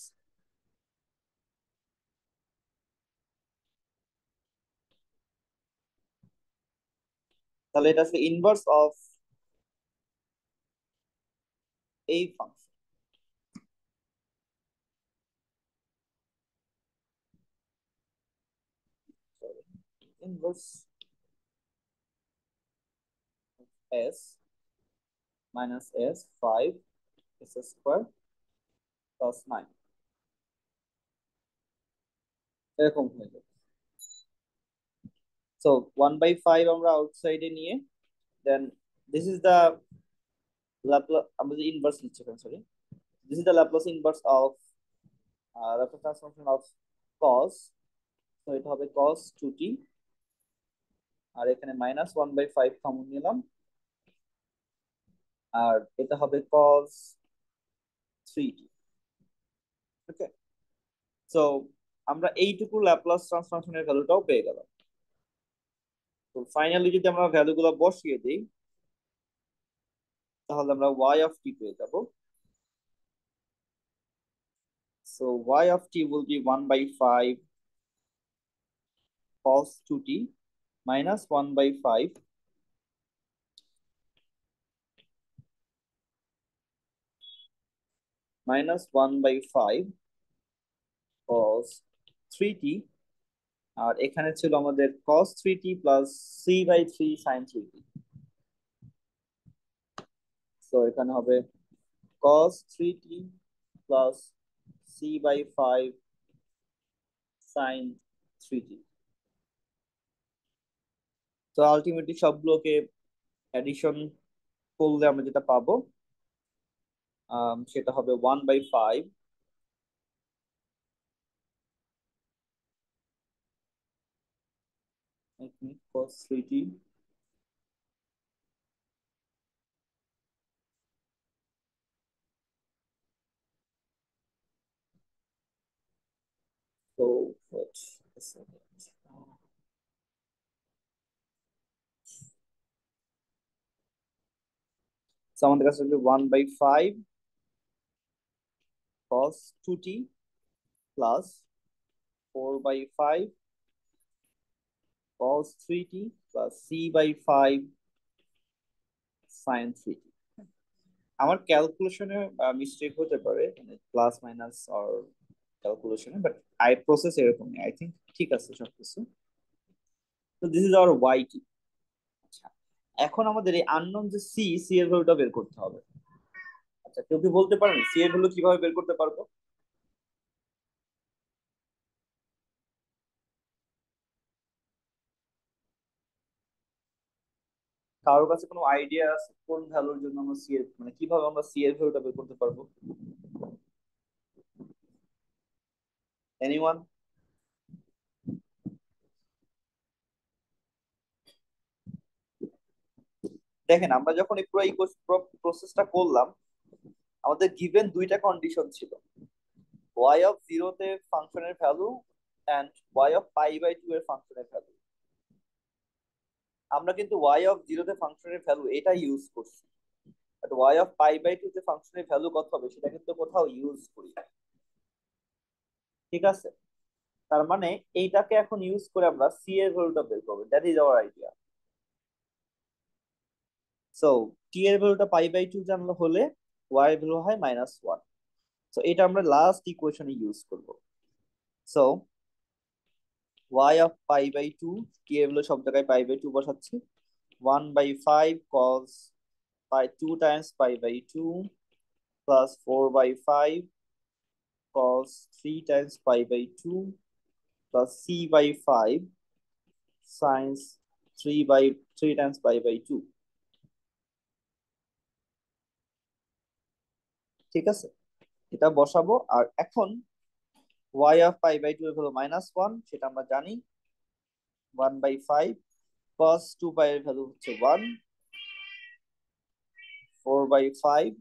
তাহলে এটা আসলে ইনভার্স অফ এই function, inverse S minus S 5 s square plus 9 এরকম হয়ে যাবে। সো 1/5 আমরা আউটসাইডে নিয়ে দেন দিস ইজ দ্য Laplace, আমরা যে ইনভার্স নিচ্ছি এখানে, sorry, this is the Laplace inverse of Laplace transformation of cos, তো এটা হবে cos 2t, আর এখানে -1/5 কমন নিলাম, আর এটা হবে cos 3t। ওকে, সো আমরা এইটুকু ল্যাপ্লাস ট্রান্সফরমেশনের ভ্যালুটাও পেয়ে গেলাম। তো ফাইনালি যদি আমরা ভ্যালুগুলো বসিয়ে দিই তাহলে আমরা y of t পেয়ে যাব। So y of t will be 1/5 cos 2t minus 1/5 minus 1/5 cos 3t, আর এখানে ছিল আমাদের cos 3t plus c/3 sin 3t। So এখানে হবে cos 3t plus c/5 sin 3t। তো আলটিমেটলি সবগুলোকে অ্যাডিশন করলে আমরা যেটা পাবো সেটা হবে 1/5 cos 3t so wait a second. So আমাদের কাছে হবে 1/5 cos 2t plus 4/5 cos 3t plus c/5 sin 3t। আমার ক্যালকুলেশনে মিস্টেক হতে পারে, মানে প্লাস মাইনাস অর ক্যালকুলেশনে, বাট আই প্রসেস এরকমই, আই থিঙ্ক ঠিক আছে সবকিছু। তো দিস ইজ আওয়ার y/t। আচ্ছা, এখন আমাদের এই আননোন যে সি এর ভ্যালুটা বের করতে হবে। আচ্ছা, কেউ কি বলতে পারেন সি এর ভ্যালু কিভাবে বের করতে পারবো? কারোর কাছে কোনো আইডিয়া আছে কোন ভ্যালুর জন্য আমরা সি এর, মানে কিভাবে আমরা সি এর ভ্যালুটা বের করতে পারবো? এনিওয়ান? দেখেন, আমরা যখন এই পুরো প্রসেসটা করলাম আমাদের গিভেন দুইটা কন্ডিশন ছিল, y অফ 0 তে ফাংশনের ভ্যালু এন্ড y অফ π/2 এর ফাংশনের ভ্যালু। আমরা কিন্তু y অফ 0 তে ফাংশনের ভ্যালু এটা ইউজ করছি, বাট y অফ π/2 তে ফাংশনের ভ্যালু কত হবে সেটা কিন্তু কোথাও ইউজ করি না। ঠিক আছে, তার মানে এইটাকে এখন ইউজ করে আমরা সি এর ভ্যালুটা বের করবো, that is our idea. So টি এর ভ্যালুটা π/2 জানলে হলে y এর ভ্যালু হয় -1। সো এটা আমরা লাস্ট ইকুয়েশনে ইউজ করব। সো y অফ π/2, টি এর ভ্যালু সব জায়গায় π/2 বসাচ্ছি, 1/5 cos 2 times π/2 plus 4/5 cos 3 times π/2 plus c/5 sin 3 times π/2। ঠিক আছে, এটা বসাবো, আর এখন y অফ π/2 এর ভ্যালু -1 সেটা আমরা জানি, 1/5 cos 2π এর ভ্যালু হচ্ছে 1, 4/5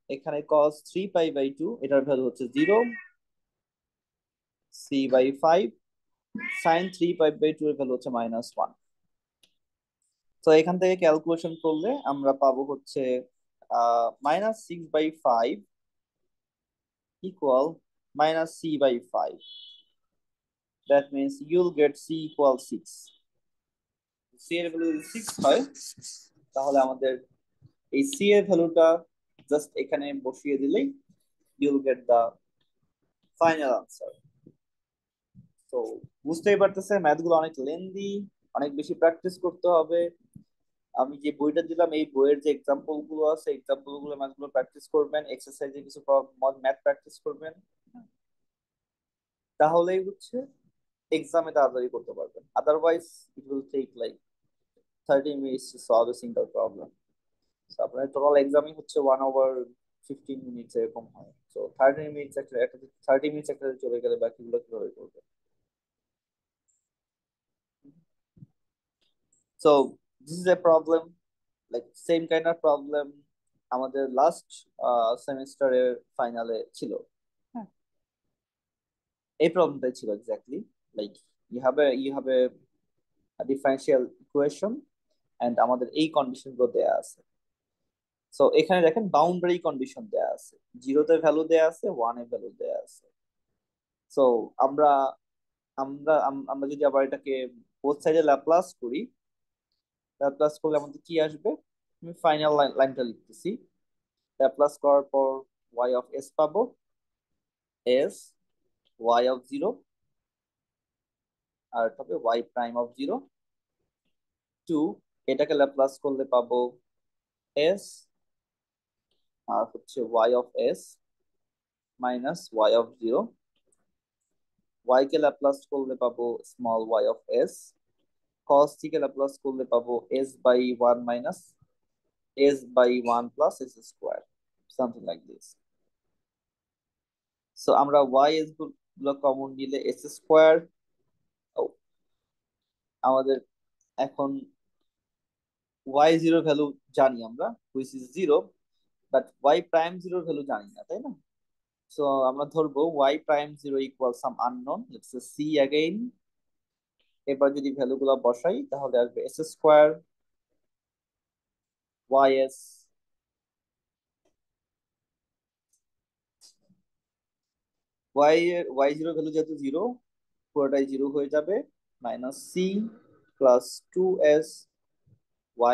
এখানে cos 3π/2 এটার ভ্যালু হচ্ছে 0, c/5 sin 3π/2 এর ভ্যালু হচ্ছে -1। তো এখান থেকে ক্যালকুলেশন করলে আমরা পাবো হচ্ছে -6/5 equal -c/5। That means you'll get c equal 6। c এর ভ্যালু যদি 6 হয় তাহলে আমাদের এই c এর ভ্যালুটা জাস্ট এখানে বসিয়ে দিলেই you'll get the final answer। তো বুঝতেই পারতেছে ম্যাথ গুলো অনেক লেন্দি, অনেক বেশি প্র্যাকটিস করতে হবে, আমি যে বইটা দিলাম এই বইয়ের যে এক্সাম্পল গুলো আছে এক্সাম্পল গুলো ম্যাথগুলো প্র্যাকটিস করবেন, এক্সারসাইজে কিছু ম্যাথ প্র্যাকটিস করবেন, তাহলেই হচ্ছে এক্সামে তাড়াতাড়ি করতে পারবেন। Otherwise it will take like 30 minutes to solve a single problem. So আপনার টোটাল এক্সামই হচ্ছে 1 hour 15 minutes এরকম হয়। তো 30 মিনিটস একটা একটা 30 মিনিটস একটা চলে গেলে বাকিগুলো কিভাবে করবে? So this is a problem, like same kind of problem আমাদের লাস্ট সেমিস্টারের ফাইনালে ছিল। হ্যাঁ, এই প্রবলেমটাই ছিল exactly, like you have a differential equation and আমাদের এই কন্ডিশন গুলো দেয়া আছে। সো এখানে দেখেন বাউন্ডারি কন্ডিশন দেয়া আছে, জিরোতে ভ্যালু দেয়া আছে, ওয়ানে ভ্যালু দেয়া আছে। সো আমরা আমরা আমরা যদি আবার এটাকে বোথ সাইডে ল্যাপ্লাস করি, ল্যাপ্লাস করলে আমাদের কি আসবে? আমি ফাইনাল লাইনটা লিখতেছি। ল্যাপ্লাস করার পর y অফ s পাবো, s y অফ জিরো, আর হবে y prime of zero two, এটাকে ল্যাপ্লাস করলে পাবো s আর হচ্ছে y of s minus y of zero, y কে ল্যাপ্লাস করলে পাবো small y of s, cos t কে ল্যাপ্লাস করলে পাবো s by 1 minus s by 1 plus s square, something like this. So আমরা y s গুলো কমন নিলে s স্কোয়ার, আমাদের এখন y জিরো ভ্যালু জানি আমরা, which is zero, but y prime জিরোর ভ্যালু জানি না, তাই না? সো আমরা ধরবো y prime zero equal some unknown, let's say c again. এবার যদি ভ্যালু গুলো বসাই তাহলে আসবে s square ys y zero value যেহেতু জিরো, পুরোটাই জিরো হয়ে যাবে, minus c plus two s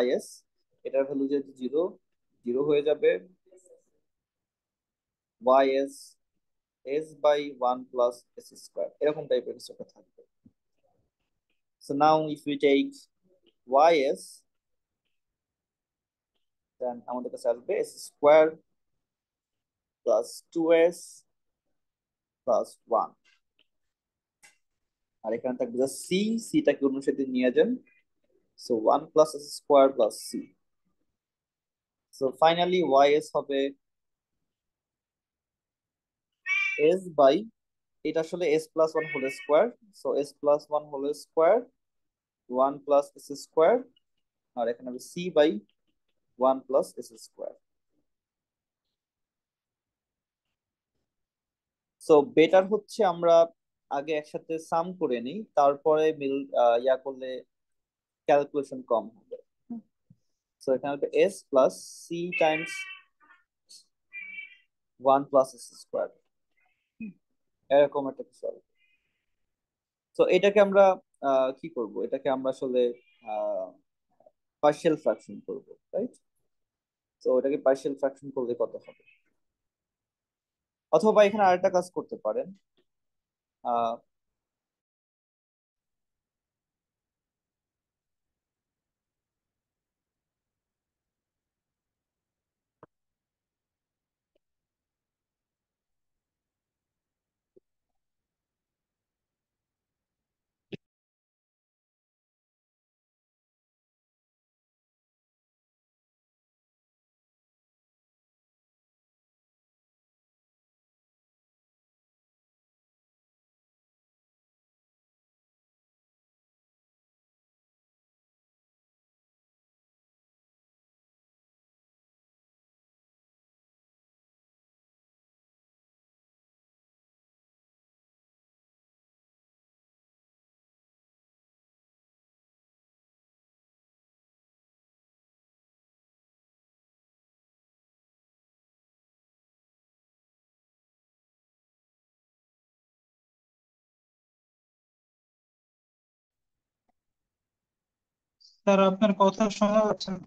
ys, এটার ভ্যালু যেহেতু জিরো, জিরো হয়ে যাবে, ys s by 1 plus s square, এরকম টাইপের কিছু একটা থাকবে। So now if we take ys, then আমাদের কাছে আসবে s square plus two s plus one, আর এখানে থাকবে যে সি, সিটাকে অন্য সাথে নিয়ে যান, so one plus s square plus c. So finally ys হবে s বাই, এটা আসলে s plus one whole square, so s plus one whole square, one plus s square, আর এখানে হবে c by one plus s square. So better হচ্ছে আমরা আগে একসাথে সাম করে নিই, তারপরে মিল করলে ক্যালকুলেশন কম হবে। সো এখানে হবে s plus c times one plus s square, এরকম একটা কিছু হবে। তো এটাকে আমরা কি করব, এটাকে আমরা আসলে পার্শিয়াল ফ্র্যাকশন করব, রাইট? তো এটাকে পার্শিয়াল ফ্র্যাকশন করলে কত হবে? অথবা এখানে আরেকটা কাজ করতে পারেন, আহ স্যার আপনার কথা শোনা যাচ্ছে না।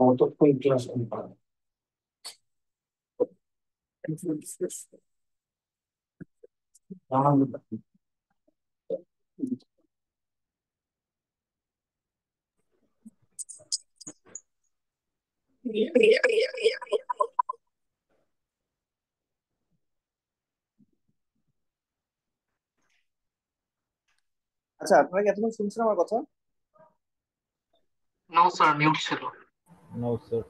কতক্ষণ ক্লাস করা আচ্ছা, আপনারা কি এতক্ষণ শুনছেন আমার কথা? নো স্যার, মিউট ছিল। No, sir.